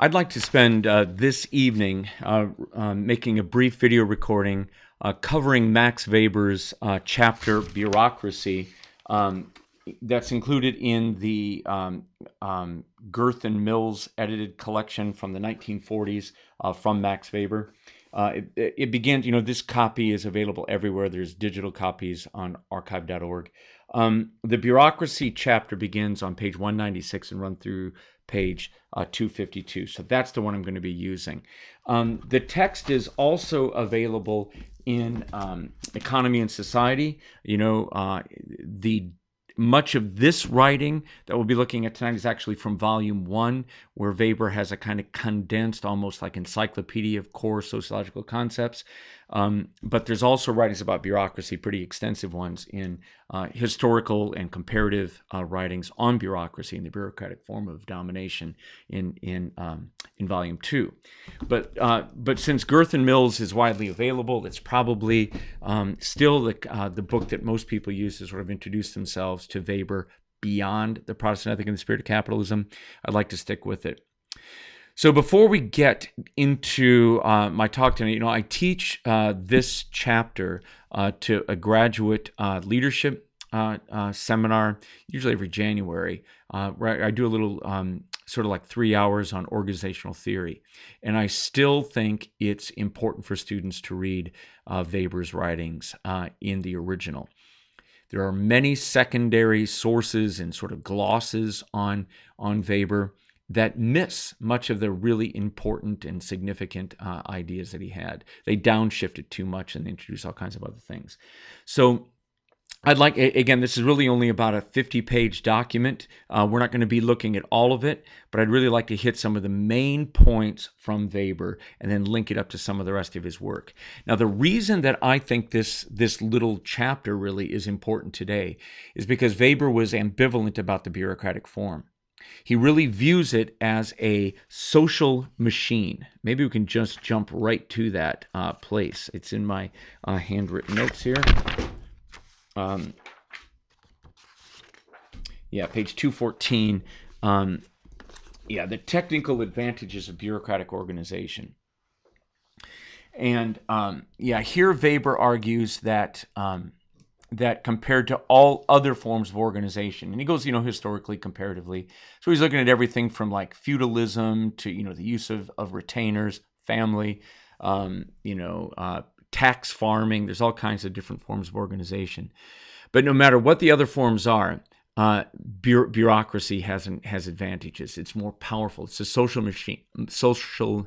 I'd like to spend this evening making a brief video recording covering Max Weber's chapter Bureaucracy. That's included in the Gerth and Mills edited collection from the 1940s from Max Weber. It begins, this copy is available everywhere. There's digital copies on archive.org. The Bureaucracy chapter begins on page 196 and run through page 252. So that's the one I'm going to be using. The text is also available in Economy and Society. The much of this writing that we'll be looking at tonight is actually from volume 1, where Weber has a kind of condensed, almost like encyclopedia of core sociological concepts. But there's also writings about bureaucracy, pretty extensive ones in historical and comparative writings on bureaucracy and the bureaucratic form of domination in volume 2. But since Gerth and Mills is widely available, it's probably still the book that most people use to sort of introduce themselves to Weber beyond the Protestant Ethic and the Spirit of Capitalism. I'd like to stick with it. So before we get into my talk tonight, I teach this chapter to a graduate leadership seminar, usually every January. I do a little sort of like 3 hours on organizational theory. And I still think it's important for students to read Weber's writings in the original. There are many secondary sources and sort of glosses on Weber that miss much of the really important and significant ideas that he had. They downshifted too much and introduce all kinds of other things. So I'd like, again, this is really only about a 50-page document. We're not going to be looking at all of it, but I'd really like to hit some of the main points from Weber and then link it up to some of the rest of his work. Now, the reason that I think this little chapter really is important today is because Weber was ambivalent about the bureaucratic form. He really views it as a social machine. Maybe we can just jump right to that place. It's in my handwritten notes here. Page 214. The technical advantages of bureaucratic organization. And here Weber argues that that compared to all other forms of organization, and he goes, historically, comparatively. So he's looking at everything from like feudalism to, the use of retainers, family, tax farming. There's all kinds of different forms of organization. But no matter what the other forms are, bureaucracy has advantages. It's more powerful. It's a social machine. Social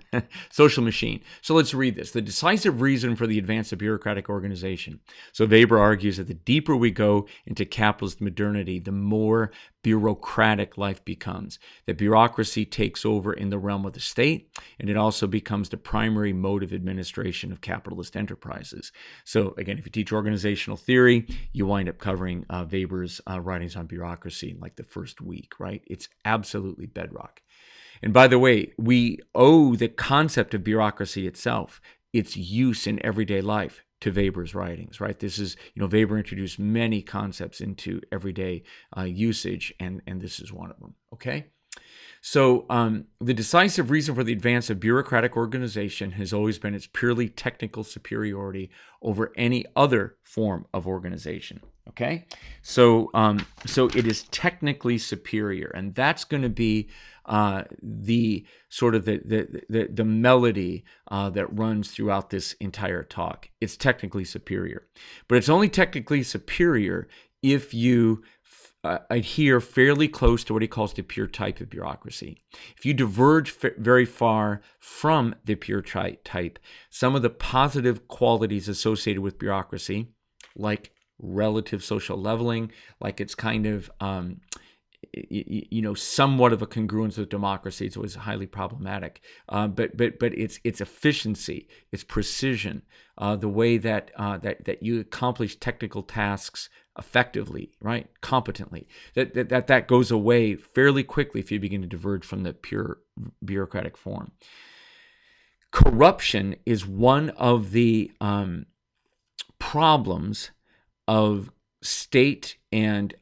machine. So let's read this. The decisive reason for the advance of bureaucratic organization. So Weber argues that the deeper we go into capitalist modernity, the more bureaucratic life becomes. That bureaucracy takes over in the realm of the state, and it also becomes the primary mode of administration of capitalist enterprises. So again, if you teach organizational theory, you wind up covering Weber's writings on bureaucracy in like the first week, right? It's absolutely bedrock. And by the way, we owe the concept of bureaucracy itself, its use in everyday life, to Weber's writings, right? This is, Weber introduced many concepts into everyday usage, and this is one of them, okay? So the decisive reason for the advance of bureaucratic organization has always been its purely technical superiority over any other form of organization, okay? So it is technically superior, and that's going to be the sort of the melody that runs throughout this entire talk. It's technically superior, but it's only technically superior if you adhere fairly close to what he calls the pure type of bureaucracy. If you diverge very far from the pure type, some of the positive qualities associated with bureaucracy, like relative social leveling, like it's kind of somewhat of a congruence with democracy. It's always highly problematic. But it's efficiency, its precision, the way that you accomplish technical tasks effectively, right, competently. That goes away fairly quickly if you begin to diverge from the pure bureaucratic form. Corruption is one of the problems of state and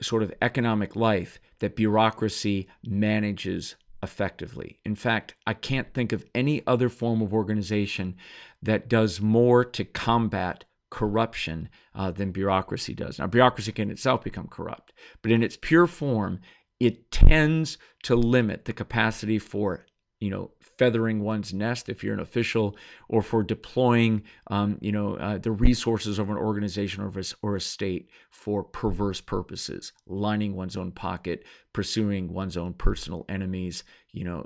sort of economic life that bureaucracy manages effectively. In fact, I can't think of any other form of organization that does more to combat corruption than bureaucracy does. Now, bureaucracy can itself become corrupt, but in its pure form, it tends to limit the capacity for, feathering one's nest if you're an official, or for deploying, the resources of an organization or a state for perverse purposes, lining one's own pocket, pursuing one's own personal enemies, and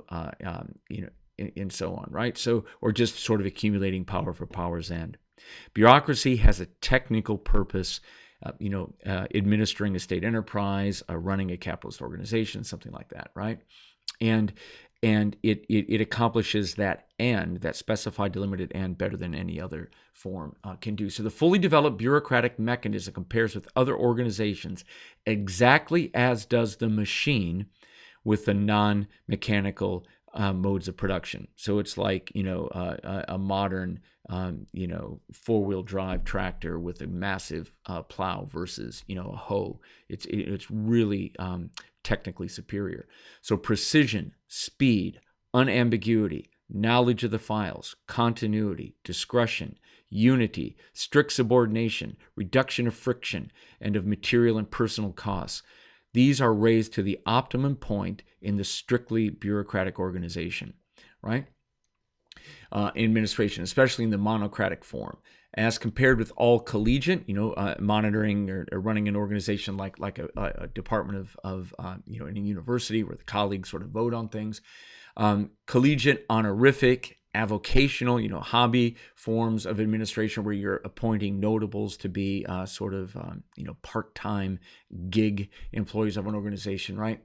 so on, right? So, or just sort of accumulating power for power's end. Bureaucracy has a technical purpose, administering a state enterprise, running a capitalist organization, something like that, right? And it accomplishes that end, that specified delimited end, better than any other form can do. So the fully developed bureaucratic mechanism compares with other organizations exactly as does the machine with the non-mechanical modes of production. So it's like, a modern, four-wheel drive tractor with a massive plow versus, a hoe. It's really technically superior. So precision, speed, unambiguity, knowledge of the files, continuity, discretion, unity, strict subordination, reduction of friction and of material and personal costs. These are raised to the optimum point in the strictly bureaucratic organization, right? Administration, especially in the monocratic form, as compared with all collegiate, monitoring or running an organization like a department of in a university where the colleagues sort of vote on things. Collegiate, honorific, avocational, hobby forms of administration where you're appointing notables to be part-time gig employees of an organization, right?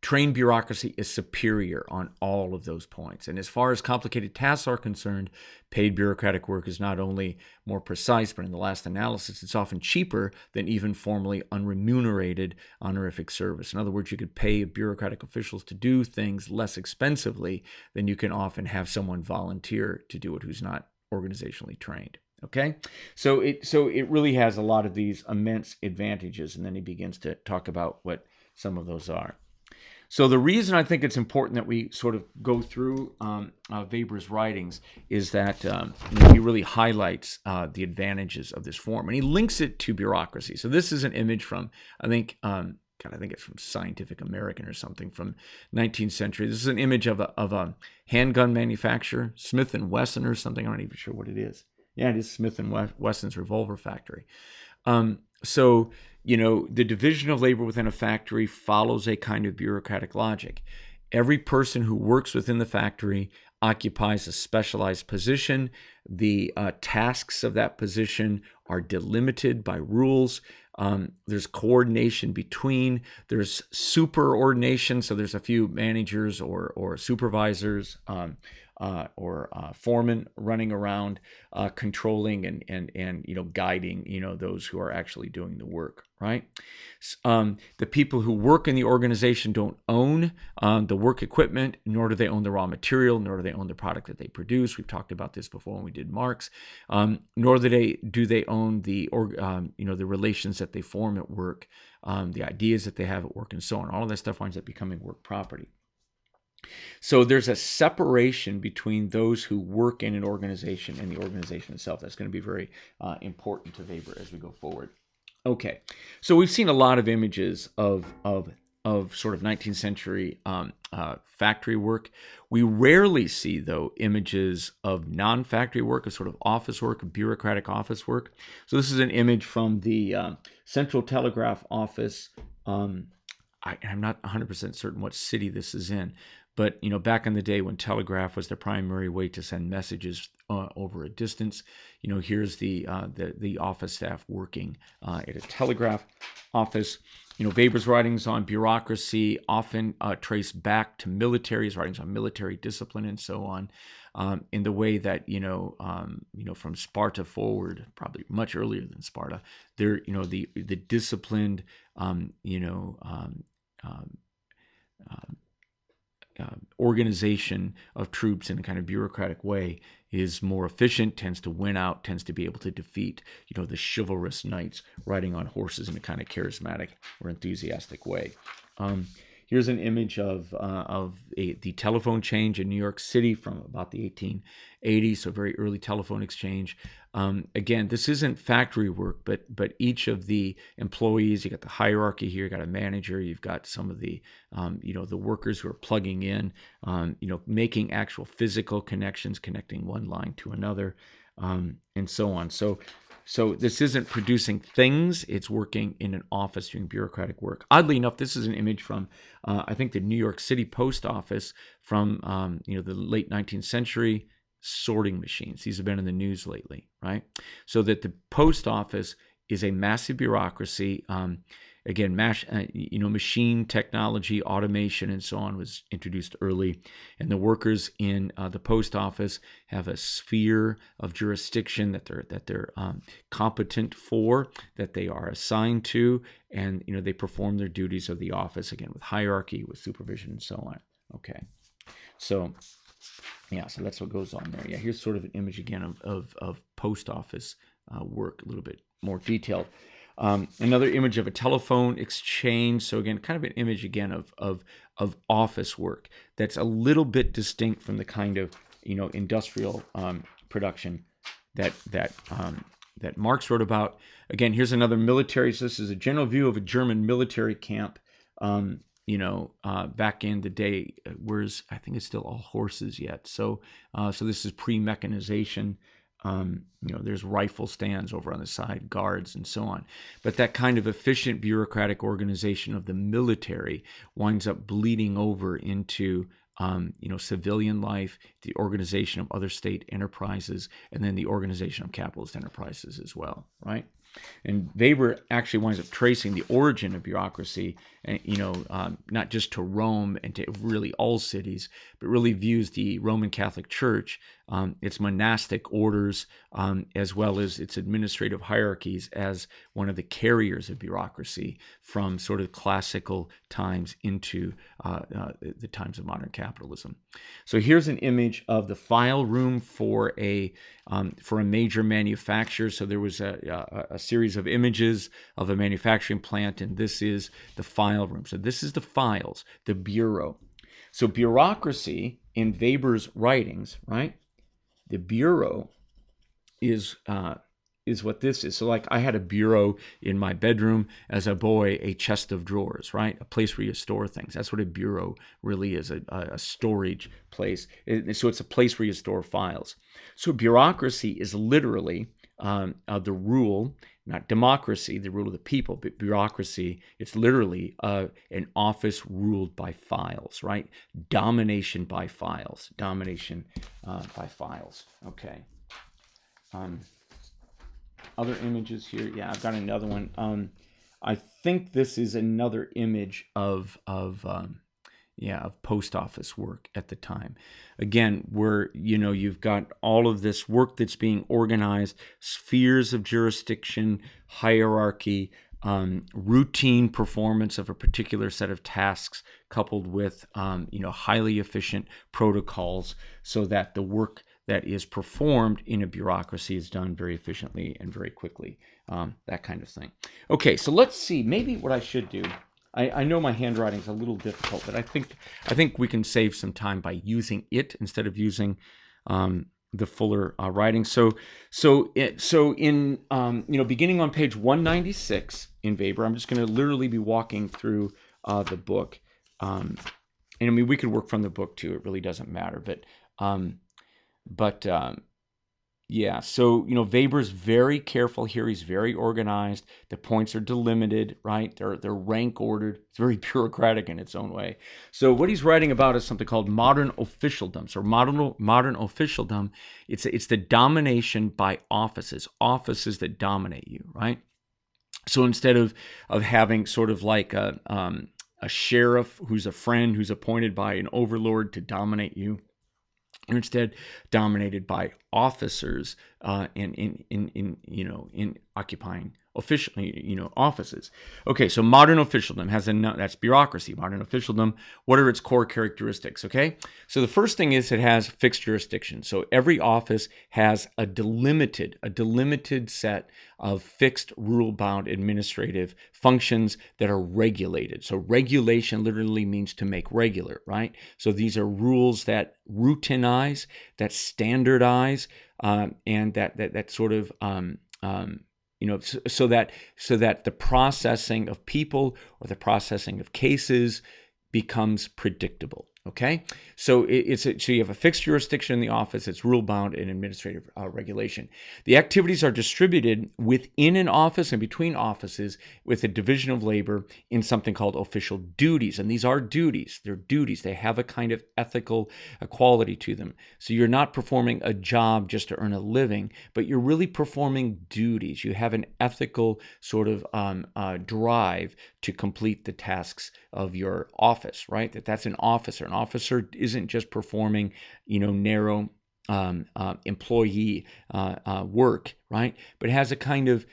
Trained bureaucracy is superior on all of those points. And as far as complicated tasks are concerned, paid bureaucratic work is not only more precise, but in the last analysis, it's often cheaper than even formally unremunerated honorific service. In other words, you could pay bureaucratic officials to do things less expensively than you can often have someone volunteer to do it who's not organizationally trained. Okay, so it really has a lot of these immense advantages, and then he begins to talk about what some of those are. So the reason I think it's important that we sort of go through Weber's writings is that he really highlights the advantages of this form, and he links it to bureaucracy. So this is an image from, I think it's from Scientific American or something from 19th century. This is an image of a handgun manufacturer, Smith & Wesson or something. I'm not even sure what it is. Yeah, it is Smith & Wesson's revolver factory. The division of labor within a factory follows a kind of bureaucratic logic. Every person who works within the factory occupies a specialized position. The tasks of that position are delimited by rules. There's coordination between. There's superordination, so there's a few managers or supervisors or foremen running around, controlling and guiding those who are actually doing the work, right? The people who work in the organization don't own the work equipment, nor do they own the raw material, nor do they own the product that they produce. We've talked about this before when we did Marx. Nor do they own the relations that they form at work, the ideas that they have at work, and so on. All of that stuff winds up becoming work property. So there's a separation between those who work in an organization and the organization itself. That's going to be very important to Weber as we go forward. Okay, so we've seen a lot of images of sort of 19th century factory work. We rarely see, though, images of non-factory work, of sort of office work, bureaucratic office work. So this is an image from the Central Telegraph Office. I'm not 100% certain what city this is in, but back in the day when telegraph was the primary way to send messages over a distance, here's the office staff working at a telegraph office. Weber's writings on bureaucracy often trace back to military, his writings on military discipline and so on, in the way that from Sparta forward, probably much earlier than Sparta, there the disciplined organization of troops in a kind of bureaucratic way is more efficient, tends to win out, tends to be able to defeat, the chivalrous knights riding on horses in a kind of charismatic or enthusiastic way. Here's an image of the telephone change in New York City from about the 1880s, so very early telephone exchange. Again, this isn't factory work, but each of the employees, you got the hierarchy here, you got a manager, you've got some of the the workers who are plugging in, making actual physical connections, connecting one line to another, and so on. So this isn't producing things, it's working in an office doing bureaucratic work. Oddly enough, this is an image from, I think, the New York City post office from, the late 19th century, sorting machines. These have been in the news lately, right? So that the post office is a massive bureaucracy. Again, machine technology, automation, and so on was introduced early, and the workers in the post office have a sphere of jurisdiction that they're competent for, that they are assigned to, and they perform their duties of the office again with hierarchy, with supervision, and so on. Okay, so that's what goes on there. Yeah, here's sort of an image again of post office work, a little bit more detailed. Another image of a telephone exchange. So again, kind of an image again of office work that's a little bit distinct from the kind of industrial production that Marx wrote about. Again, here's another military. So this is a general view of a German military camp. Back in the day, whereas I think it's still all horses yet. So this is pre-mechanization. There's rifle stands over on the side, guards, and so on. But that kind of efficient bureaucratic organization of the military winds up bleeding over into, civilian life, the organization of other state enterprises, and then the organization of capitalist enterprises as well, right? And Weber actually winds up tracing the origin of bureaucracy, not just to Rome and to really all cities, but really views the Roman Catholic Church, its monastic orders, as well as its administrative hierarchies, as one of the carriers of bureaucracy from sort of classical times into the times of modern capitalism. So here's an image of the file room for a major manufacturer. So there was a series of images of a manufacturing plant, and this is the file room. So this is the files, the bureau. So bureaucracy in Weber's writings, right? The bureau is what this is. So like I had a bureau in my bedroom as a boy, a chest of drawers, right? A place where you store things. That's what a bureau really is, a storage place. So it's a place where you store files. So bureaucracy is literally the rule, not democracy, the rule of the people, but bureaucracy, it's literally an office ruled by files, right? Domination by files. Okay. Other images here. Yeah, I've got another one. I think this is another image of post office work at the time. Again, where you've got all of this work that's being organized, spheres of jurisdiction, hierarchy, routine performance of a particular set of tasks, coupled with highly efficient protocols, so that the work that is performed in a bureaucracy is done very efficiently and very quickly, that kind of thing. Okay, so let's see. Maybe what I should do. I know my handwriting is a little difficult, but I think we can save some time by using it instead of using the fuller writing. So in beginning on page 196 in Weber, I'm just going to literally be walking through the book, and I mean we could work from the book too. It really doesn't matter, so Weber's very careful here. He's very organized. The points are delimited, right? They're rank ordered. It's very bureaucratic in its own way. So what he's writing about is something called modern officialdom. So modern officialdom, it's the domination by offices that dominate you, right? So instead of having sort of like a sheriff who's a friend who's appointed by an overlord to dominate you, you're instead dominated by officers in occupying official, offices. Okay, so modern officialdom has that's bureaucracy. Modern officialdom. What are its core characteristics? Okay, so the first thing is it has fixed jurisdiction. So every office has a delimited set of fixed rule-bound administrative functions that are regulated. So regulation literally means to make regular, right? So these are rules that routinize, that standardize, and that sort of so that the processing of people or the processing of cases becomes predictable. Okay, so so you have a fixed jurisdiction in the office. It's rule bound and administrative regulation. The activities are distributed within an office and between offices with a division of labor in something called official duties, and these are duties. They're duties. They have a kind of ethical quality to them. So you're not performing a job just to earn a living, but you're really performing duties. You have an ethical sort of drive to complete the tasks of your office, right? That's an officer. An officer isn't just performing, narrow employee work, right? But has a kind of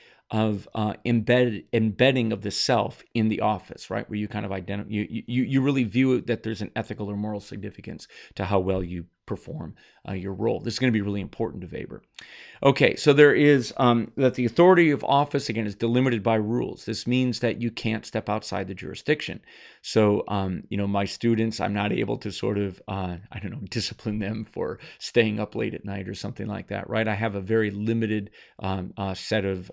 embedding of the self in the office, right? Where you kind of identify, you really view it that there's an ethical or moral significance to how well you perform your role. This is going to be really important to Weber. Okay, so there is that the authority of office, again, is delimited by rules. This means that you can't step outside the jurisdiction. So, my students, I'm not able to sort of, discipline them for staying up late at night or something like that, right? I have a very limited set of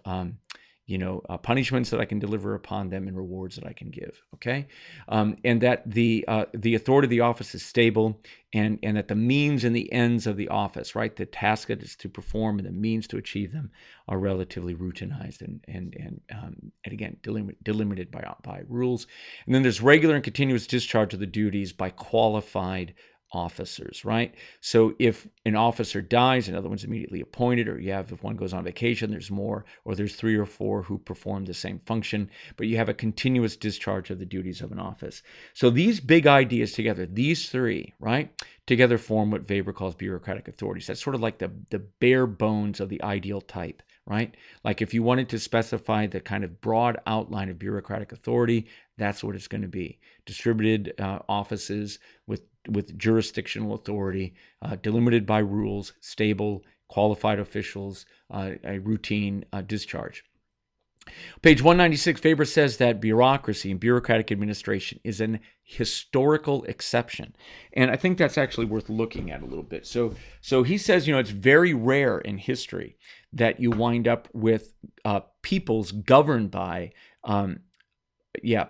punishments that I can deliver upon them and rewards that I can give. Okay, and that the authority of the office is stable, and that the means and the ends of the office, right, the task that is to perform and the means to achieve them, are relatively routinized and again delimited by rules. And then there's regular and continuous discharge of the duties by qualified officers, right? So if an officer dies, another one's immediately appointed, or if one goes on vacation, there's more, or there's 3 or 4 who perform the same function, but you have a continuous discharge of the duties of an office. So these big ideas together, these 3, right, together form what Weber calls bureaucratic authorities. That's sort of like the bare bones of the ideal type, right? Like if you wanted to specify the kind of broad outline of bureaucratic authority, that's what it's going to be. Distributed offices with jurisdictional authority, delimited by rules, stable, qualified officials, a routine discharge. Page 196, Weber says that bureaucracy and bureaucratic administration is an historical exception. And I think that's actually worth looking at a little bit. So he says, it's very rare in history that you wind up with peoples governed by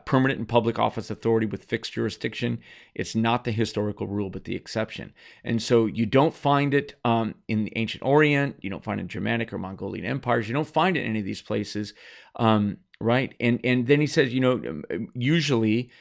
permanent and public office authority with fixed jurisdiction. It's not the historical rule, but the exception. And so you don't find it in the ancient Orient. You don't find it in Germanic or Mongolian empires. You don't find it in any of these places, right? And then he says, usually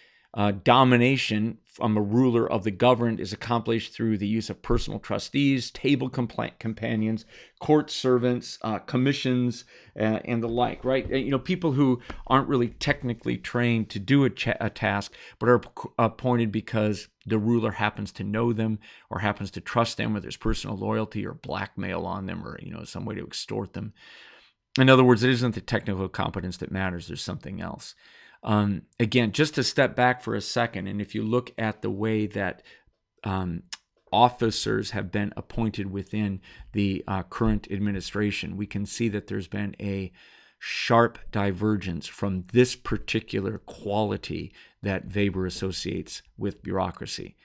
domination from a ruler of the governed is accomplished through the use of personal trustees, table companions, court servants, commissions, and the like, right? People who aren't really technically trained to do a task, but are appointed because the ruler happens to know them or happens to trust them, or there's personal loyalty or blackmail on them, or some way to extort them. In other words, it isn't the technical competence that matters. There's something else. Again, just to step back for a second, and if you look at the way that officers have been appointed within the current administration, we can see that there's been a sharp divergence from this particular quality that Weber associates with bureaucracy,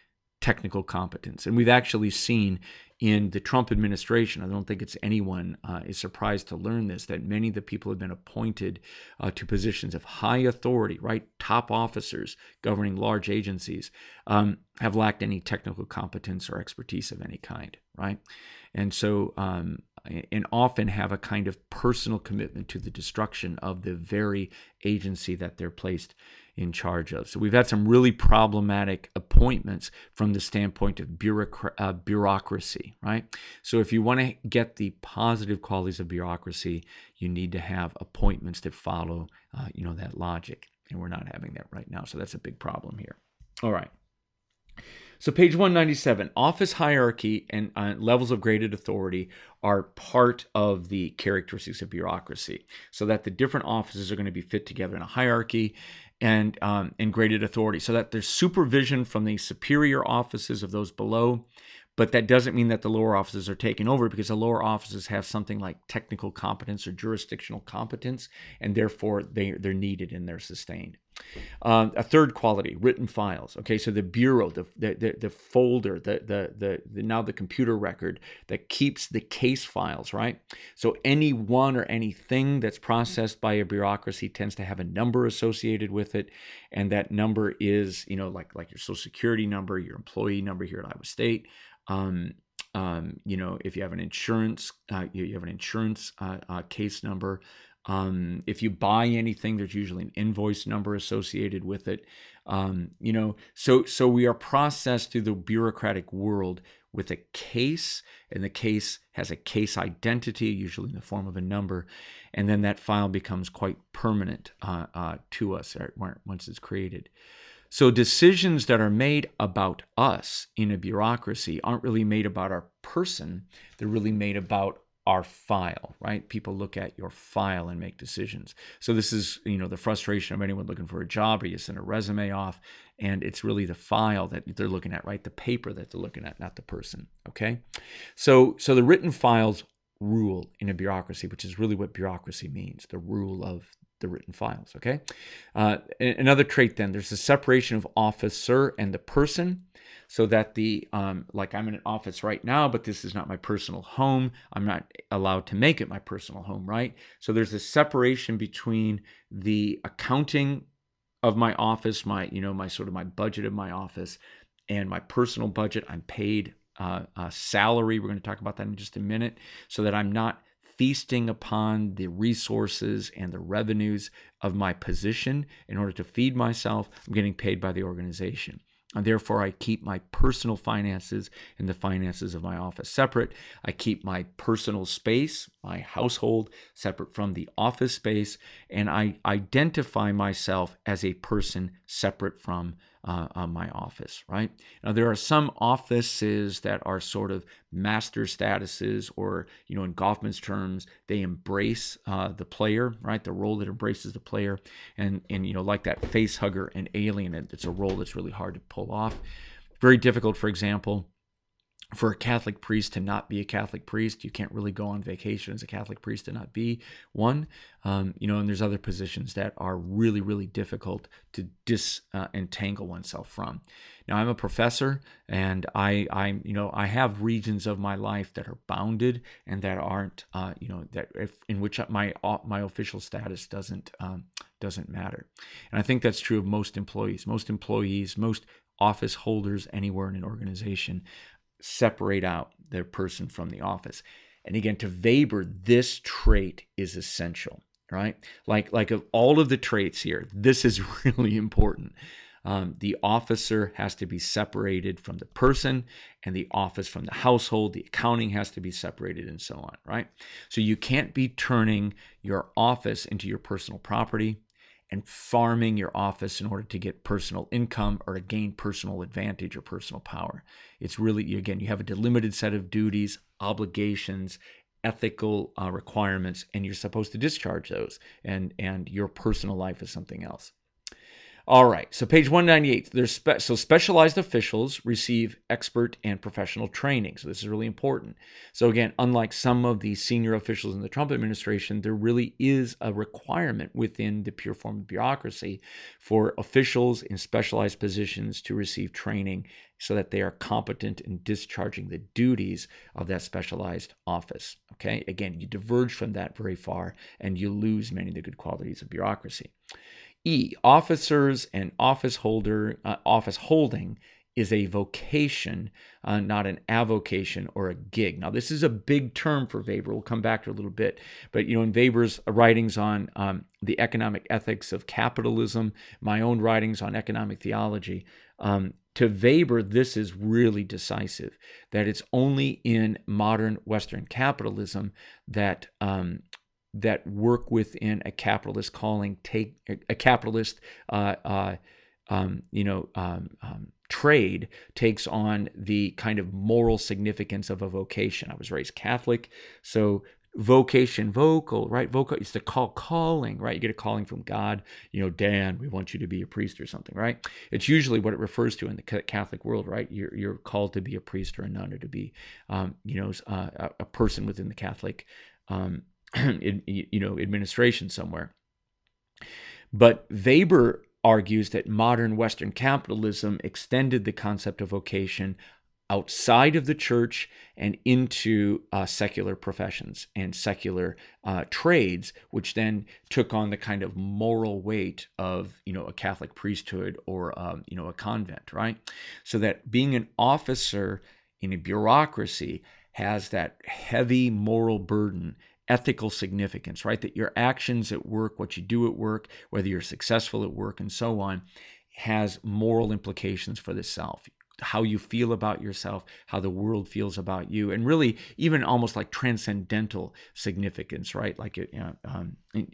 technical competence. And we've actually seen in the Trump administration, I don't think it's anyone is surprised to learn this, that many of the people who have been appointed to positions of high authority, right, top officers governing large agencies, have lacked any technical competence or expertise of any kind, right? And so, and often have a kind of personal commitment to the destruction of the very agency that they're placed in charge of. So we've had some really problematic appointments from the standpoint of bureaucracy, right? So if you want to get the positive qualities of bureaucracy, you need to have appointments that follow, that logic. And we're not having that right now. So that's a big problem here. All right. So page 197, office hierarchy and levels of graded authority are part of the characteristics of bureaucracy, so that the different offices are going to be fit together in a hierarchy and graded authority, so that there's supervision from the superior offices of those below. But that doesn't mean that the lower offices are taken over, because the lower offices have something like technical competence or jurisdictional competence, and therefore they're needed and they're sustained. A third quality, written files. Okay, so the bureau, the folder, the now the computer record that keeps the case files, right? So any one or anything that's processed by a bureaucracy tends to have a number associated with it, and that number is, like your Social Security number, your employee number here at Iowa State. If you have an insurance, you have an insurance case number. If you buy anything, there's usually an invoice number associated with it. So we are processed through the bureaucratic world with a case, and the case has a case identity, usually in the form of a number, and then that file becomes quite permanent to us once it's created. So decisions that are made about us in a bureaucracy aren't really made about our person. They're really made about our file, right? People look at your file and make decisions. So this is, the frustration of anyone looking for a job, or you send a resume off, and it's really the file that they're looking at, right? The paper that they're looking at, not the person, okay? So the written files rule in a bureaucracy, which is really what bureaucracy means, the rule of the written files, okay? Another trait then, there's the separation of officer and the person, so that like I'm in an office right now, but this is not my personal home. I'm not allowed to make it my personal home, right? So there's a separation between the accounting of my office, my sort of my budget of my office, and my personal budget. I'm paid salary. We're going to talk about that in just a minute, so that I'm not feasting upon the resources and the revenues of my position in order to feed myself. I'm getting paid by the organization. And therefore, I keep my personal finances and the finances of my office separate. I keep my personal space, my household, separate from the office space. And I identify myself as a person separate from my office, right? Now, there are some offices that are sort of master statuses, or, in Goffman's terms, they embrace the player, right? The role that embraces the player. And like that face hugger and alien, it's a role that's really hard to pull off. Very difficult, for example, for a Catholic priest to not be a Catholic priest. You can't really go on vacation as a Catholic priest and not be one. And there's other positions that are really, really difficult to disentangle oneself from. Now, I'm a professor, and I have regions of my life that are bounded and that aren't, in which my official status doesn't matter. And I think that's true of most employees. Most office holders anywhere in an organization separate out their person from the office. And again, to Weber, this trait is essential, right? Like of all of the traits here, this is really important. The officer has to be separated from the person, and the office from the household. The accounting has to be separated, and so on, right? So you can't be turning your office into your personal property and farming your office in order to get personal income or to gain personal advantage or personal power. It's really, again, you have a delimited set of duties, obligations, ethical requirements, and you're supposed to discharge those, and your personal life is something else. All right, so page 198, so specialized officials receive expert and professional training. So this is really important. So again, unlike some of the senior officials in the Trump administration, there really is a requirement within the pure form of bureaucracy for officials in specialized positions to receive training so that they are competent in discharging the duties of that specialized office. Okay, again, you diverge from that very far, and you lose many of the good qualities of bureaucracy. Officers and office holding is a vocation, not an avocation or a gig. Now, this is a big term for Weber. We'll come back to it a little bit. But, in Weber's writings on the economic ethics of capitalism, my own writings on economic theology, to Weber, this is really decisive, that it's only in modern Western capitalism that work within a capitalist calling, take a capitalist, trade takes on the kind of moral significance of a vocation. I was raised Catholic, so vocation, vocal, right? Vocal is the calling, right? You get a calling from God. Dan, we want you to be a priest or something, right? It's usually what it refers to in the Catholic world, right? You're called to be a priest or a nun, or to be, a person within the Catholic, administration somewhere. But Weber argues that modern Western capitalism extended the concept of vocation outside of the church and into secular professions and secular trades, which then took on the kind of moral weight of, a Catholic priesthood or, a convent, right? So that being an officer in a bureaucracy has that heavy moral burden, ethical significance, right? That your actions at work, what you do at work, whether you're successful at work and so on, has moral implications for the self. How you feel about yourself, how the world feels about you, and really even almost like transcendental significance, right? Like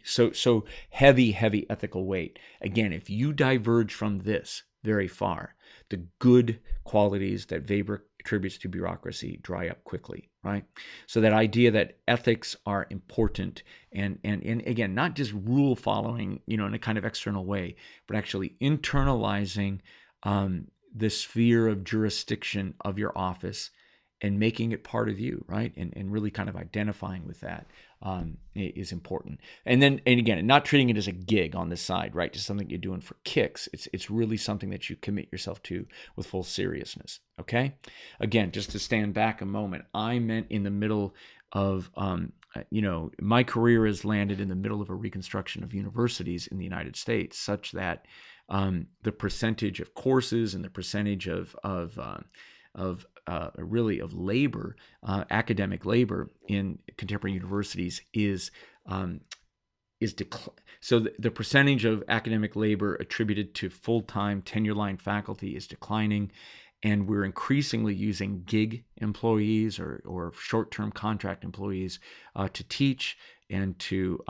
so heavy ethical weight. Again, if you diverge from this very far, the good qualities that Weber attributes to bureaucracy dry up quickly, right? So that idea that ethics are important and again, not just rule following, in a kind of external way, but actually internalizing the sphere of jurisdiction of your office and making it part of you, right? And really kind of identifying with that is important. And again, not treating it as a gig on the side, right? Just something you're doing for kicks. It's really something that you commit yourself to with full seriousness, okay? Again, just to stand back a moment, I meant in the middle of, my career has landed in the middle of a reconstruction of universities in the United States, such that the percentage of courses and the percentage of labor, academic labor in contemporary universities is so the percentage of academic labor attributed to full-time tenure line faculty is declining, and we're increasingly using gig employees or short-term contract employees to teach and to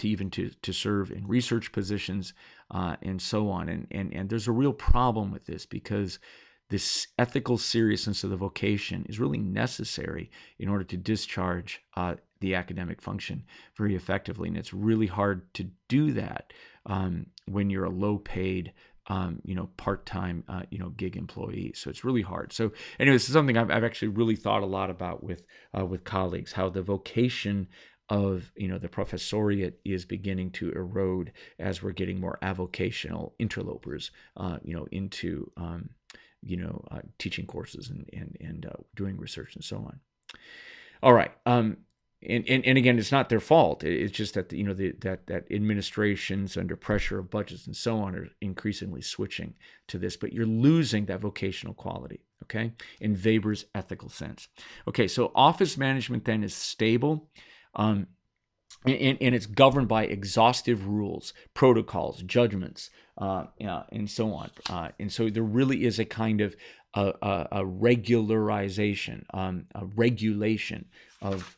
even to serve in research positions and so on. And there's a real problem with this, because this ethical seriousness of the vocation is really necessary in order to discharge the academic function very effectively. And it's really hard to do that when you're a low-paid, part-time, gig employee. So it's really hard. So anyway, this is something I've actually really thought a lot about with colleagues, how the vocation of the professoriate is beginning to erode as we're getting more avocational interlopers, into teaching courses and doing research and so on. All right. And again, it's not their fault. It's just that that administrations under pressure of budgets and so on are increasingly switching to this. But you're losing that vocational quality, okay, in Weber's ethical sense. Okay, so office management then is stable. And it's governed by exhaustive rules, protocols, judgments, and so on. And so there really is a kind of a regularization, a regulation of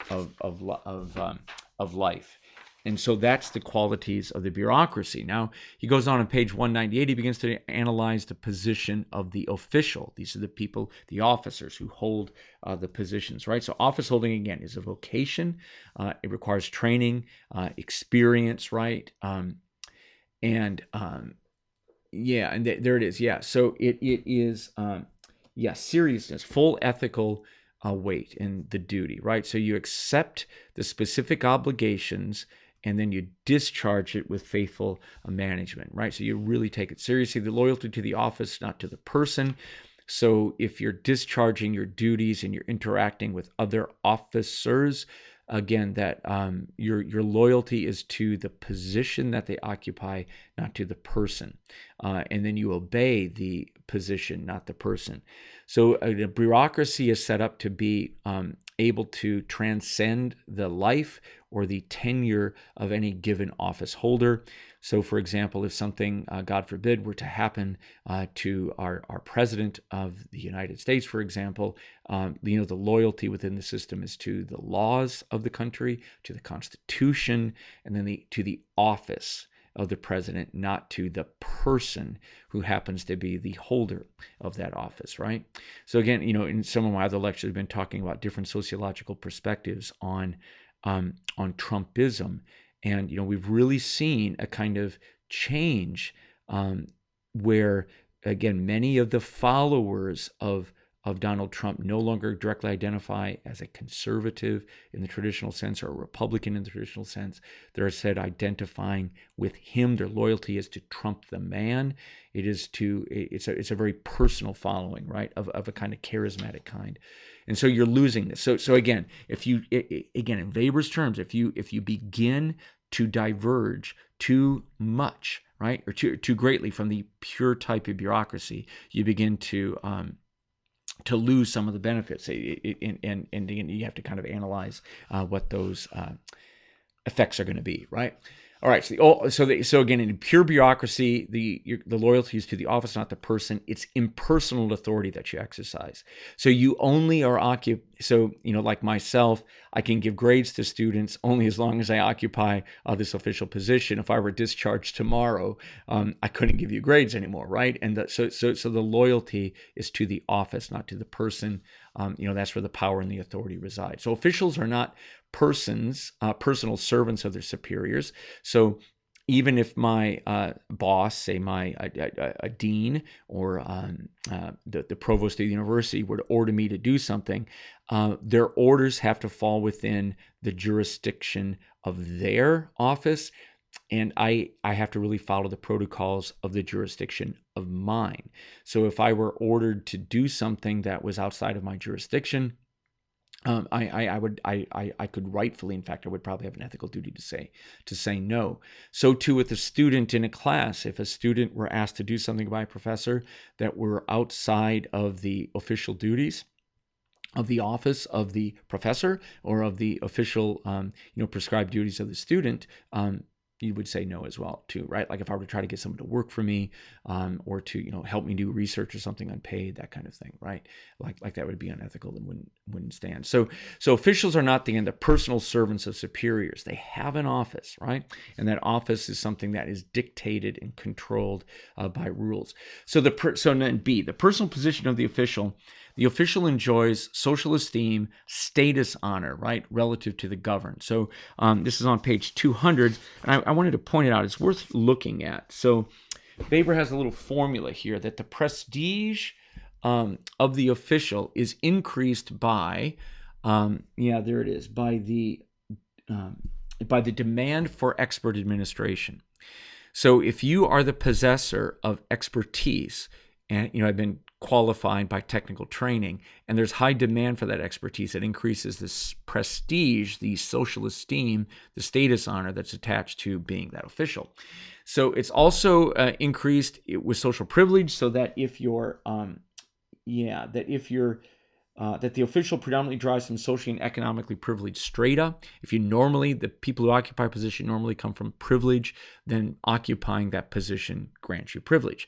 life. And so that's the qualities of the bureaucracy. Now, he goes on page 198, he begins to analyze the position of the official. These are the people, the officers who hold the positions, right? So office holding, again, is a vocation. It requires training, experience, right? There it is. Yeah, so it is, seriousness, full ethical weight in the duty, right? So you accept the specific obligations and then you discharge it with faithful management, right? So you really take it seriously. The loyalty to the office, not to the person. So if you're discharging your duties and you're interacting with other officers, again, that your loyalty is to the position that they occupy, not to the person. And then you obey the position, not the person. So a bureaucracy is set up to be able to transcend the life or the tenure of any given office holder. So, for example, if something, God forbid, were to happen to our president of the United States, for example, the loyalty within the system is to the laws of the country, to the Constitution, and then to the office. of the president, not to the person who happens to be the holder of that office, right? So again, in some of my other lectures, I've been talking about different sociological perspectives on Trumpism, and we've really seen a kind of change where, again, many of the followers of Donald Trump no longer directly identify as a conservative in the traditional sense or a Republican in the traditional sense. They're instead identifying with him. Their loyalty is to Trump the man. It's a very personal following, right, of a kind of charismatic kind. And so you're losing this. So again, in Weber's terms, if you begin to diverge too much, right, or too greatly from the pure type of bureaucracy, you begin to lose some of the benefits, and you have to kind of analyze what those effects are going to be, right? All right. So again, in pure bureaucracy, the loyalty is to the office, not the person. It's impersonal authority that you exercise. So you only are So like myself, I can give grades to students only as long as I occupy this official position. If I were discharged tomorrow, I couldn't give you grades anymore, right? And so the loyalty is to the office, not to the person. That's where the power and the authority reside. So officials are not persons, personal servants of their superiors. So even if my boss, say a dean or the provost of the university, were to order me to do something, their orders have to fall within the jurisdiction of their office, and I have to really follow the protocols of the jurisdiction of mine. So if I were ordered to do something that was outside of my jurisdiction, I could rightfully, in fact, I would probably have an ethical duty to say no. So too with a student in a class. If a student were asked to do something by a professor that were outside of the official duties of the office of the professor or of the official, prescribed duties of the student, you would say no as well too, right? Like if I were to try to get someone to work for me, or to help me do research or something unpaid, that kind of thing, right? Like that would be unethical and wouldn't stand. So officials are not the personal servants of superiors. They have an office, right? And that office is something that is dictated and controlled by rules. So then B, the personal position of the official. The official enjoys social esteem, status, honor, right, relative to the governed. So this is on page 200, and I wanted to point it out. It's worth looking at. So Weber has a little formula here that the prestige of the official is increased by, there it is, by the demand for expert administration. So if you are the possessor of expertise, and I've been qualified by technical training, and there's high demand for that expertise, it increases this prestige, the social esteem, the status honor that's attached to being that official. So it's also increased with social privilege, so that if that the official predominantly drives from socially and economically privileged strata. If the people who occupy a position normally come from privilege, then occupying that position grants you privilege.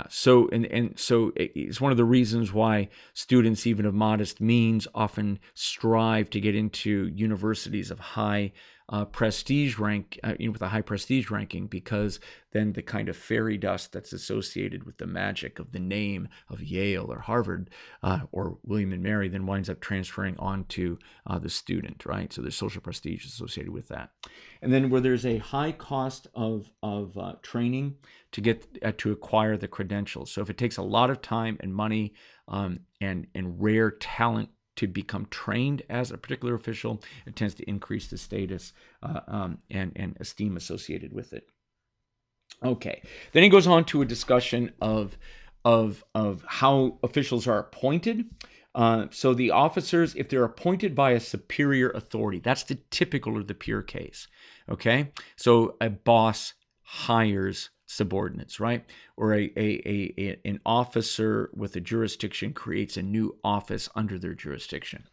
So it's one of the reasons why students, even of modest means, often strive to get into universities of high prestige rank, with a high prestige ranking, because then the kind of fairy dust that's associated with the magic of the name of Yale or Harvard or William and Mary then winds up transferring onto the student, right? So there's social prestige associated with that. And then where there's a high cost of training to get to acquire the credentials. So if it takes a lot of time and money and rare talent to become trained as a particular official, it tends to increase the status and esteem associated with it. Okay, then he goes on to a discussion of how officials are appointed. So the officers, if they're appointed by a superior authority, that's the typical or the pure case. Okay, so a boss hires subordinates, right? Or an officer with a jurisdiction creates a new office under their jurisdiction.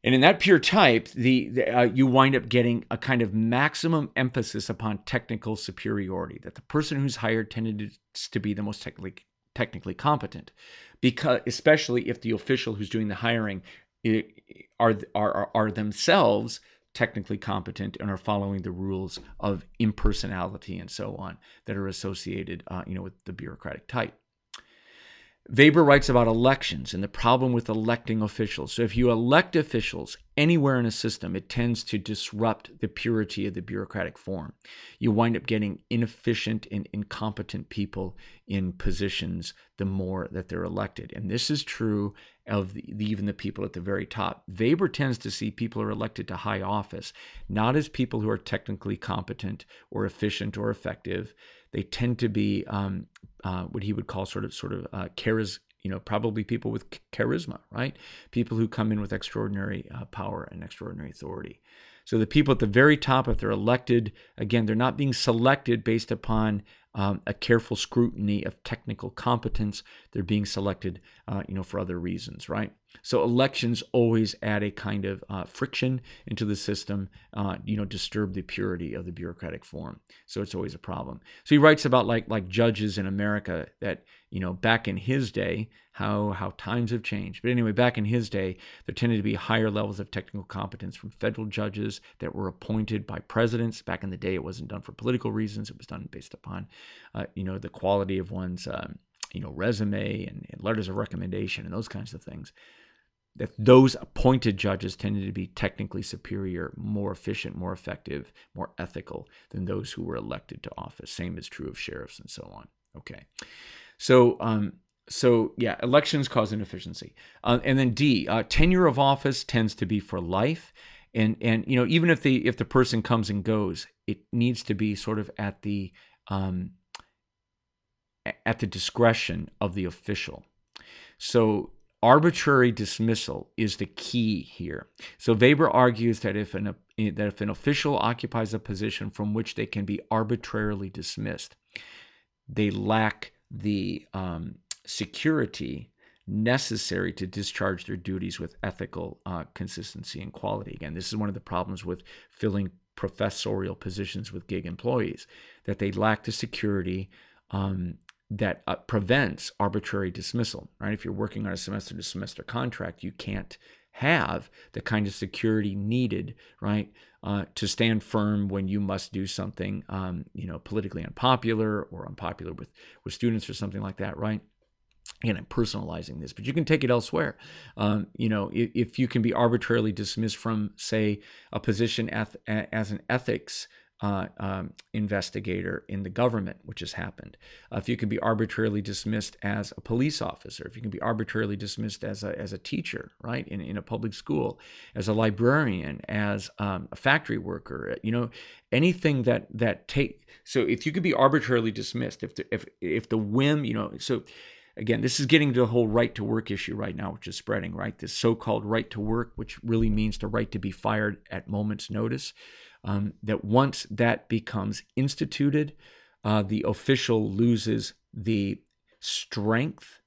And in that pure type, you wind up getting a kind of maximum emphasis upon technical superiority, that the person who's hired tended to be the most technically competent, because especially if the official who's doing the hiring are themselves technically competent and are following the rules of impersonality and so on that are associated, with the bureaucratic type. Weber writes about elections and the problem with electing officials. So if you elect officials anywhere in a system, it tends to disrupt the purity of the bureaucratic form. You wind up getting inefficient and incompetent people in positions the more that they're elected. And this is true of even the people at the very top. Weber tends to see people who are elected to high office not as people who are technically competent or efficient or effective. They tend to be what he would call probably people with charisma, right? People who come in with extraordinary power and extraordinary authority. So the people at the very top, if they're elected, again, they're not being selected based upon a careful scrutiny of technical competence. They're being selected, for other reasons, right? So elections always add a kind of friction into the system, disturb the purity of the bureaucratic form. So it's always a problem. So he writes about like judges in America that, back in his day, how times have changed. But anyway, back in his day, there tended to be higher levels of technical competence from federal judges that were appointed by presidents. Back in the day, it wasn't done for political reasons. It was done based upon, the quality of one's, resume and letters of recommendation and those kinds of things. That those appointed judges tended to be technically superior, more efficient, more effective, more ethical than those who were elected to office. Same is true of sheriffs and so on. Okay. So elections cause inefficiency. And then D, tenure of office tends to be for life. And even if the person comes and goes, it needs to be sort of at the discretion of the official. So arbitrary dismissal is the key here. So Weber argues that if an official occupies a position from which they can be arbitrarily dismissed, they lack the security necessary to discharge their duties with ethical consistency and quality. Again, this is one of the problems with filling professorial positions with gig employees, that they lack the security that prevents arbitrary dismissal, right? If you're working on a semester-to-semester contract, you can't have the kind of security needed, right, to stand firm when you must do something, politically unpopular or unpopular with students or something like that, right? Again, I'm personalizing this, but you can take it elsewhere. If you can be arbitrarily dismissed from, say, a position as an ethics investigator in the government, which has happened. If you can be arbitrarily dismissed as a police officer, if you can be arbitrarily dismissed as a teacher, right, in a public school, as a librarian, as a factory worker, anything that take. So if you could be arbitrarily dismissed, if the whim, so. Again, this is getting to the whole right to work issue right now, which is spreading, right? This so-called right to work, which really means the right to be fired at moment's notice. That once that becomes instituted, the official loses the strength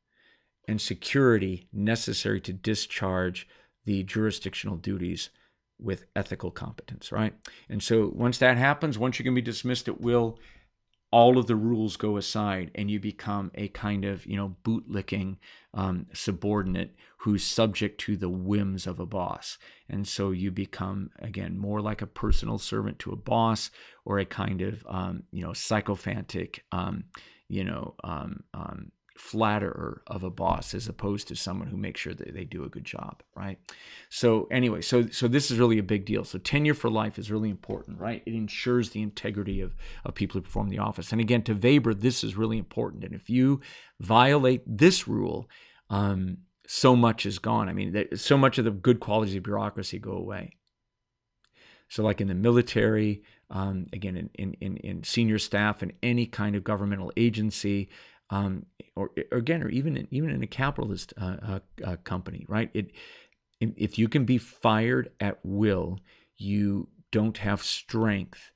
and security necessary to discharge the jurisdictional duties with ethical competence, right? And so once that happens, once you can be dismissed at will, all of the rules go aside and you become a kind of, bootlicking subordinate who's subject to the whims of a boss. And so you become, again, more like a personal servant to a boss, or a kind of, sycophantic, flatterer of a boss, as opposed to someone who makes sure that they do a good job, right? So anyway, so this is really a big deal. So tenure for life is really important, right? It ensures the integrity of people who perform the office. And again, to Weber, this is really important. And if you violate this rule, so much is gone. I mean, so much of the good qualities of bureaucracy go away. So like in the military, again, in senior staff in any kind of governmental agency, or even in a capitalist company, right? If you can be fired at will, you don't have strength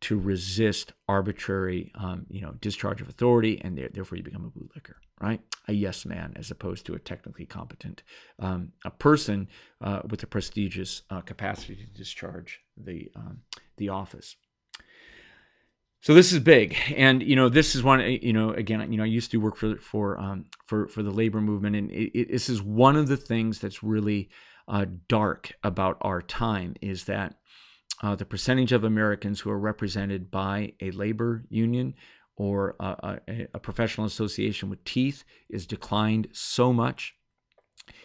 to resist arbitrary, discharge of authority, and therefore you become a bootlicker, right? A yes man, as opposed to a technically competent a person with a prestigious capacity to discharge the office. So this is big, and this is one. Again, I used to work for the labor movement, and this is one of the things that's really dark about our time is that the percentage of Americans who are represented by a labor union or a professional association with teeth is declined so much.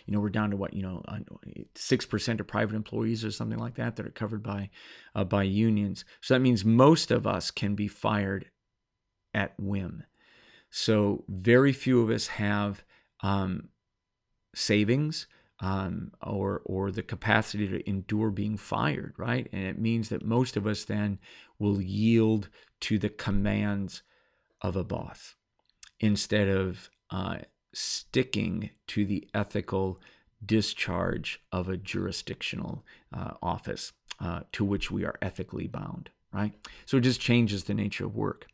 We're down to 6% of private employees or something like that are covered by unions. So that means most of us can be fired at whim. So very few of us have savings or the capacity to endure being fired, right? And it means that most of us then will yield to the commands of a boss instead of sticking to the ethical discharge of a jurisdictional office to which we are ethically bound, right? So it just changes the nature of work.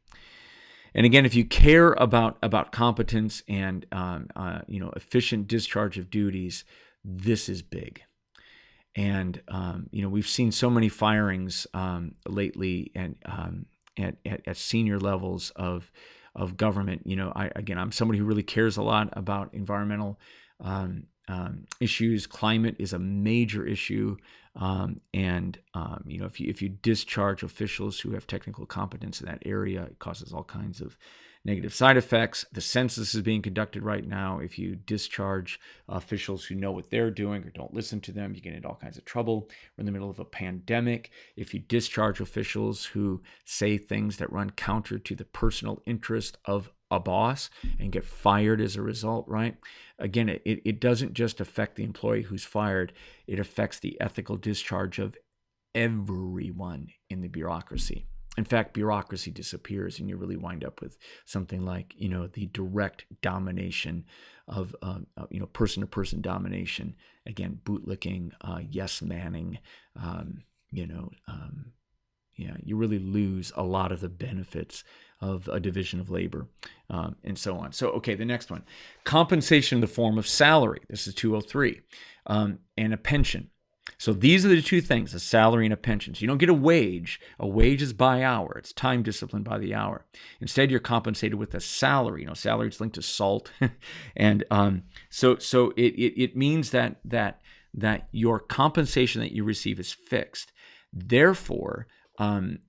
And again, if you care about competence and efficient discharge of duties, this is big. And we've seen so many firings lately, and at senior levels of government. I'm somebody who really cares a lot about environmental issues. Climate is a major issue, if you discharge officials who have technical competence in that area, it causes all kinds of negative side effects. The census is being conducted right now. If you discharge officials who know what they're doing or don't listen to them, you get into all kinds of trouble. We're in the middle of a pandemic. If you discharge officials who say things that run counter to the personal interest of a boss and get fired as a result, right? Again, it doesn't just affect the employee who's fired. It affects the ethical discharge of everyone in the bureaucracy. In fact, bureaucracy disappears, and you really wind up with something like, the direct domination of, person-to-person domination. Again, bootlicking, yes-manning, you really lose a lot of the benefits of a division of labor, and so on. So, okay, the next one. Compensation in the form of salary. This is 203. And a pension. So these are the two things, a salary and a pension. So you don't get a wage. A wage is by hour. It's time disciplined by the hour. Instead, you're compensated with a salary. Salary is linked to SALT. And so it means that your compensation that you receive is fixed. Therefore,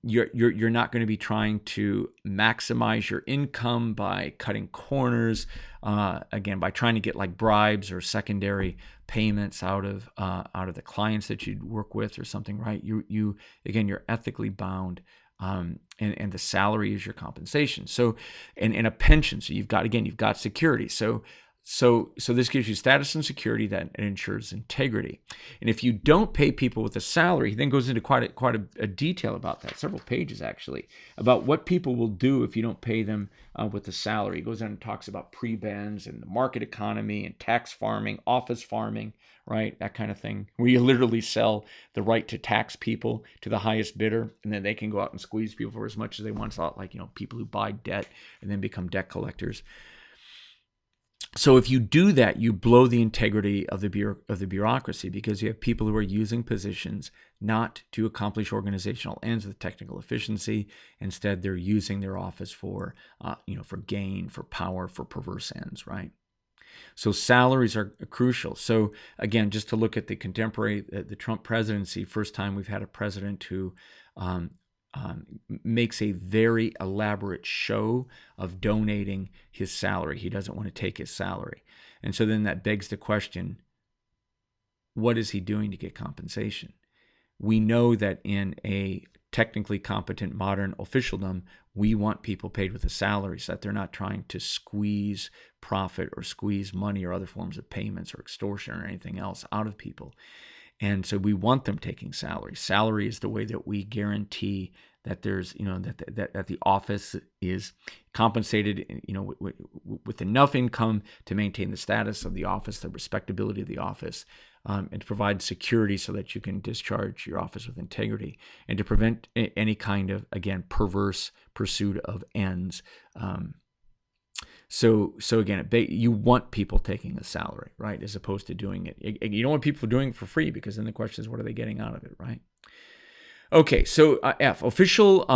you're not going to be trying to maximize your income by cutting corners, again, by trying to get like bribes or secondary payments out of the clients that you work with or something, right? You're ethically bound, and the salary is your compensation. So, and a pension. So you've got security. So this gives you status and security that ensures integrity. And if you don't pay people with a salary, he then goes into quite a detail about that, several pages actually, about what people will do if you don't pay them with a salary. He goes on and talks about prebends and the market economy and tax farming, office farming, right? That kind of thing, where you literally sell the right to tax people to the highest bidder, and then they can go out and squeeze people for as much as they want. It's a lot like, people who buy debt and then become debt collectors. So if you do that, you blow the integrity of the bureaucracy, because you have people who are using positions not to accomplish organizational ends with technical efficiency. Instead, they're using their office for gain, for power, for perverse ends, right? So salaries are crucial. So again, just to look at the Trump presidency, first time we've had a president who makes a very elaborate show of donating his salary. He doesn't want to take his salary. And so then that begs the question, what is he doing to get compensation? We know that in a technically competent modern officialdom, we want people paid with a salary so that they're not trying to squeeze profit or squeeze money or other forms of payments or extortion or anything else out of people. And so we want them taking salary. Salary is the way that we guarantee that there's, that the office is compensated, with enough income to maintain the status of the office, the respectability of the office, and to provide security so that you can discharge your office with integrity, and to prevent any kind of, again, perverse pursuit of ends. So again, you want people taking a salary, right, as opposed to doing it. You don't want people doing it for free, because then the question is, what are they getting out of it, right? Okay, so F, official.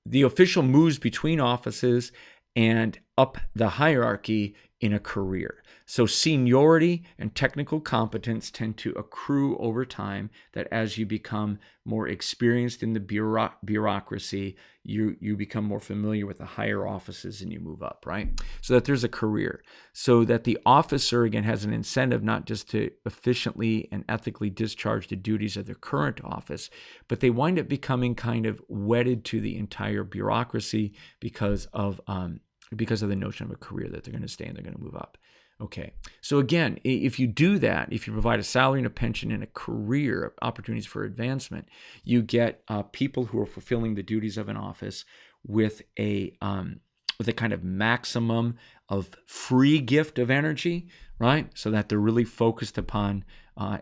The official moves between offices and up the hierarchy in a career. So seniority and technical competence tend to accrue over time, that as you become more experienced in the bureaucracy, you become more familiar with the higher offices and you move up, right? So that there's a career. So that the officer, again, has an incentive not just to efficiently and ethically discharge the duties of their current office, but they wind up becoming kind of wedded to the entire bureaucracy because of the notion of a career, that they're going to stay and they're going to move up. Okay, so again, if you do that, if you provide a salary and a pension and a career, opportunities for advancement, you get people who are fulfilling the duties of an office with a kind of maximum of free gift of energy, right? So that they're really focused upon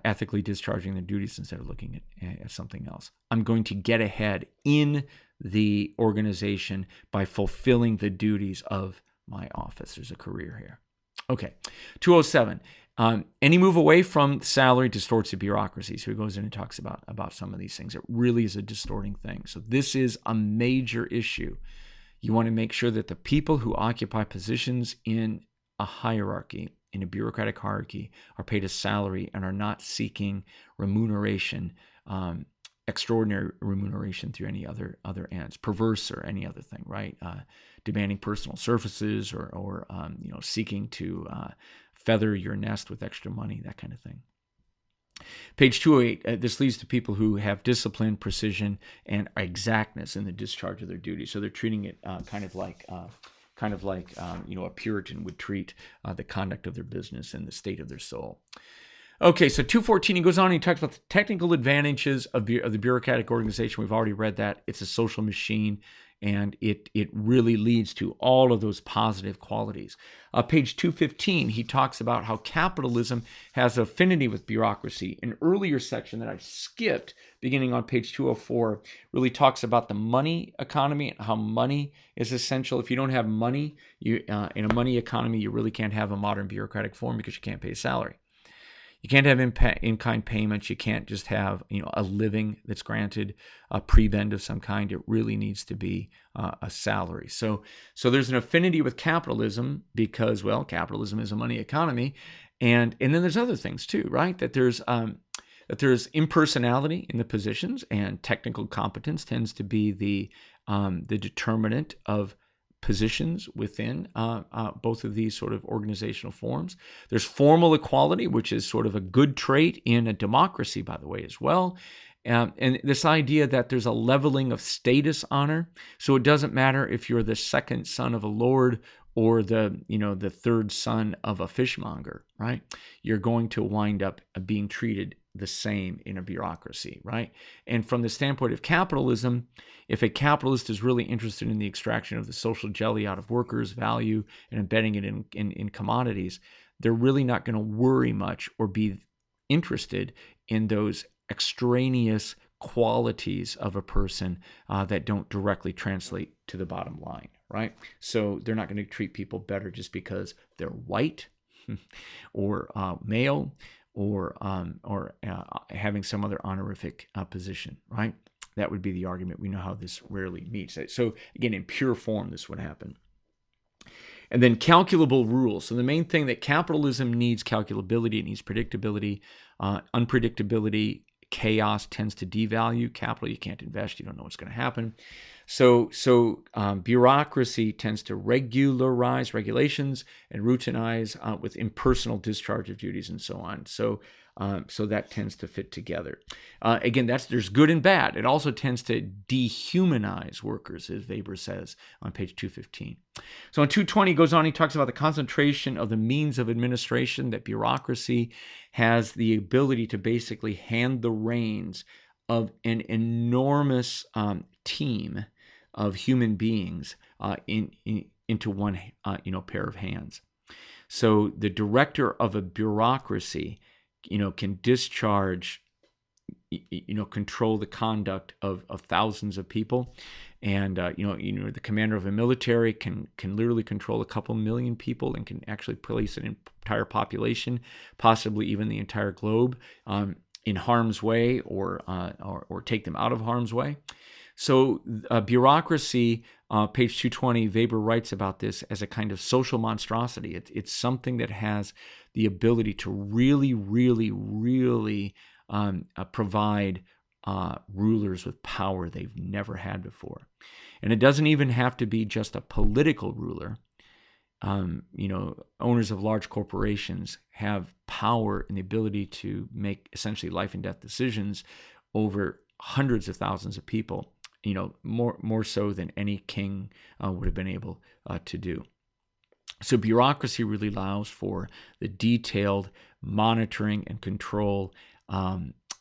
ethically discharging their duties instead of looking at something else. I'm going to get ahead in the organization by fulfilling the duties of my office. There's a career here. Okay, 207. Any move away from salary distorts the bureaucracy. So he goes in and talks about some of these things. It really is a distorting thing. So this is a major issue. You want to make sure that the people who occupy positions in a hierarchy, in a bureaucratic hierarchy, are paid a salary and are not seeking remuneration, extraordinary remuneration through any other ends, perverse or any other thing, right? Demanding personal services or seeking to feather your nest with extra money, that kind of thing. Page 208, this leads to people who have discipline, precision, and exactness in the discharge of their duties. So they're treating it kind of like a Puritan would treat the conduct of their business and the state of their soul. Okay, so 214, he goes on and he talks about the technical advantages of the bureaucratic organization. We've already read that. It's a social machine, and it really leads to all of those positive qualities. Page 215, he talks about how capitalism has affinity with bureaucracy. An earlier section that I skipped, beginning on page 204, really talks about the money economy and how money is essential. If you don't have money, in a money economy, you really can't have a modern bureaucratic form because you can't pay a salary. You can't have in-kind payments. You can't just have a living that's granted, a prebend of some kind. It really needs to be a salary. So there's an affinity with capitalism because, well, capitalism is a money economy, and then there's other things too, right? That there's impersonality in the positions, and technical competence tends to be the determinant of positions within both of these sort of organizational forms. There's formal equality, which is sort of a good trait in a democracy, by the way, as well. And this idea that there's a leveling of status honor. So it doesn't matter if you're the second son of a lord or the third son of a fishmonger, right? You're going to wind up being treated the same in a bureaucracy, right? And from the standpoint of capitalism, if a capitalist is really interested in the extraction of the social jelly out of workers' value and embedding it in commodities, they're really not going to worry much or be interested in those extraneous qualities of a person that don't directly translate to the bottom line, right? So they're not going to treat people better just because they're white or male or having some other honorific position, right? That would be the argument. We know how this rarely meets. So again, in pure form, this would happen. And then calculable rules. So the main thing that capitalism needs calculability, it needs predictability. Unpredictability, chaos tends to devalue capital. You can't invest. You don't know what's going to happen. So bureaucracy tends to regularize regulations and routinize with impersonal discharge of duties and so on. So that tends to fit together. Again, there's good and bad. It also tends to dehumanize workers, as Weber says on page 215. So on 220, he goes on, he talks about the concentration of the means of administration, that bureaucracy has the ability to basically hand the reins of an enormous team of human beings into one pair of hands. So the director of a bureaucracy can discharge, control the conduct of thousands of people, and the commander of a military can literally control a couple million people and can actually place an entire population, possibly even the entire globe, in harm's way or take them out of harm's way. So bureaucracy, page 220, Weber writes about this as a kind of social monstrosity. It's something that has the ability to really, really, really provide rulers with power they've never had before. And it doesn't even have to be just a political ruler. Owners of large corporations have power and the ability to make essentially life and death decisions over hundreds of thousands of people, more so than any king would have been able to do. So bureaucracy really allows for the detailed monitoring and control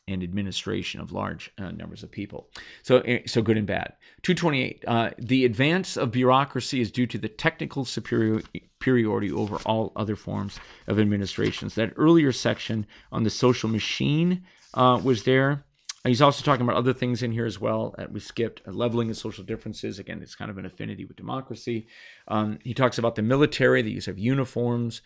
and administration of large numbers of people. So good and bad. 228, the advance of bureaucracy is due to the technical superiority over all other forms of administrations. That earlier section on the social machine was there. He's also talking about other things in here as well. We skipped leveling of social differences. Again, it's kind of an affinity with democracy. He talks about the military, the use of uniforms,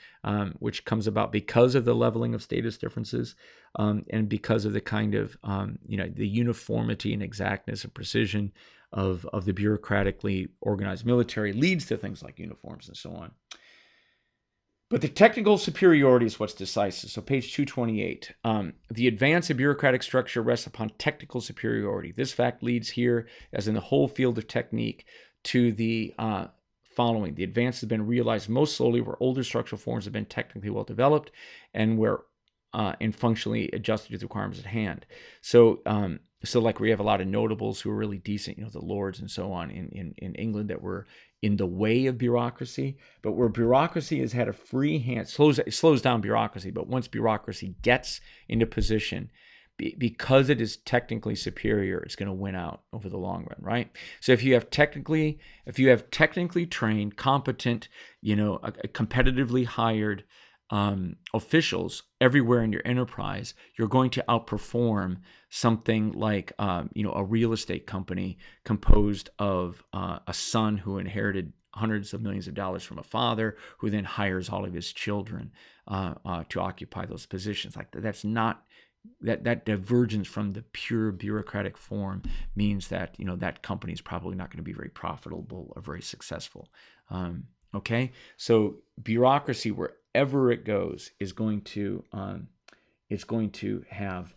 which comes about because of the leveling of status differences and because of the kind of, the uniformity and exactness and precision of the bureaucratically organized military leads to things like uniforms and so on. But the technical superiority is what's decisive. So page 228, the advance of bureaucratic structure rests upon technical superiority. This fact leads here, as in the whole field of technique, to the following. The advance has been realized most slowly where older structural forms have been technically well developed and where and functionally adjusted to the requirements at hand. So like we have a lot of notables who are really decent, the lords and so on in England that were in the way of bureaucracy, but where bureaucracy has had a free hand, it slows down bureaucracy, but once bureaucracy gets into position, because it is technically superior, it's going to win out over the long run, right? So if you have technically trained, competent, competitively hired officials everywhere in your enterprise, you're going to outperform something like a real estate company composed of a son who inherited hundreds of millions of dollars from a father, who then hires all of his children to occupy those positions. Like that's not that divergence from the pure bureaucratic form means that that company is probably not going to be very profitable or very successful. Okay, so bureaucracy, wherever it goes, is going to have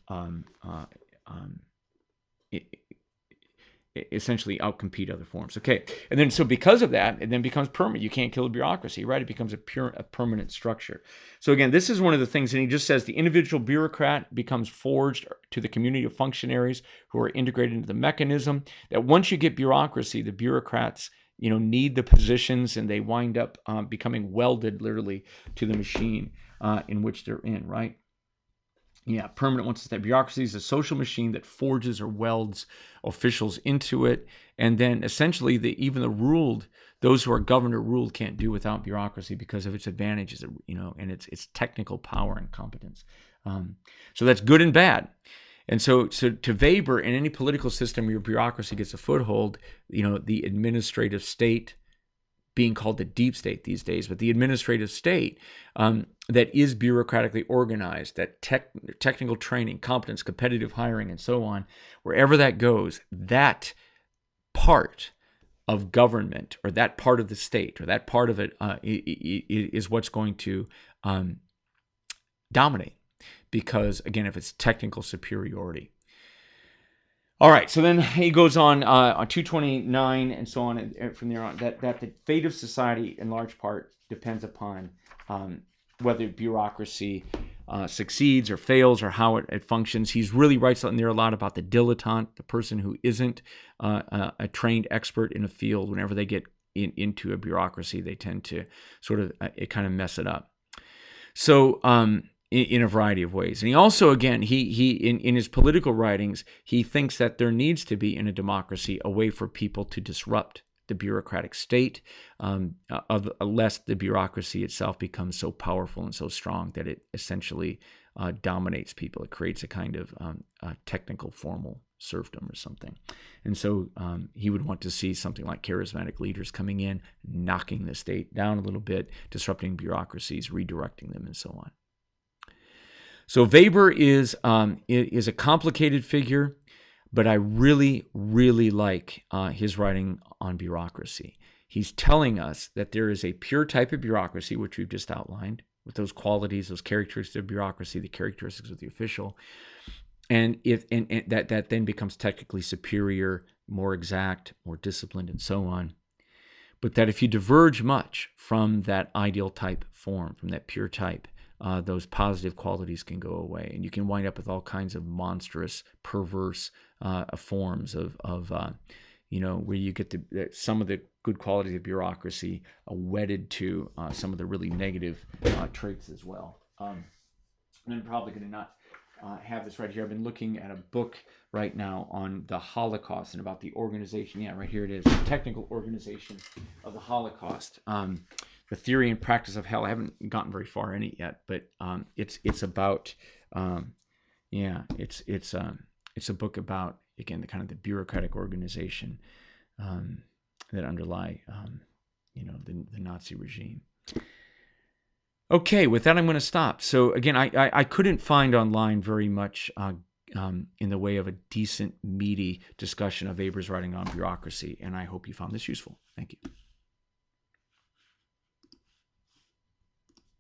essentially outcompete other forms. Okay, and then so because of that, it then becomes permanent. You can't kill a bureaucracy, right? It becomes a permanent structure. So again, this is one of the things, and he just says the individual bureaucrat becomes forged to the community of functionaries who are integrated into the mechanism. That once you get bureaucracy, the bureaucrats need the positions, and they wind up becoming welded literally to the machine in which they're in, right? Yeah, permanent once it's that. Bureaucracy is a social machine that forges or welds officials into it, and then essentially those who are governed or ruled can't do without bureaucracy because of its advantages, and its technical power and competence. So that's good and bad. And so to Weber, in any political system where your bureaucracy gets a foothold, the administrative state, being called the deep state these days, but the administrative state that is bureaucratically organized, that technical training, competence, competitive hiring, and so on, wherever that goes, that part of government or that part of the state or that part of it is what's going to dominate. Because, again, if it's technical superiority. All right, so then he goes on 229 and so on, and from there on, that the fate of society in large part depends upon whether bureaucracy succeeds or fails or how it functions. He's really writes in there a lot about the dilettante, the person who isn't a trained expert in a field. Whenever they get into a bureaucracy, they tend to sort of kind of mess it up. So in a variety of ways. And he also, again, he in his political writings, he thinks that there needs to be in a democracy a way for people to disrupt the bureaucratic state, lest the bureaucracy itself becomes so powerful and so strong that it essentially dominates people. It creates a kind of technical formal serfdom or something. And so he would want to see something like charismatic leaders coming in, knocking the state down a little bit, disrupting bureaucracies, redirecting them, and so on. So Weber is a complicated figure, But I really, really like his writing on bureaucracy. He's telling us that there is a pure type of bureaucracy, which we've just outlined, with those qualities, those characteristics of bureaucracy, the characteristics of the official, and that then becomes technically superior, more exact, more disciplined, and so on. But that if you diverge much from that ideal type form, from that pure type, those positive qualities can go away, and you can wind up with all kinds of monstrous, perverse forms of where you get some of the good qualities of bureaucracy wedded to some of the really negative traits as well. I'm probably going to not have this right here. I've been looking at a book right now on the Holocaust and about the organization. Yeah, right here it is. The technical organization of the Holocaust. The theory and practice of hell. I haven't gotten very far in it yet, but it's about it's a book about, again, the kind of the bureaucratic organization that underlie the Nazi regime. Okay, with that, I'm going to stop. So again, I couldn't find online very much in the way of a decent, meaty discussion of Weber's writing on bureaucracy, and I hope you found this useful. Thank you.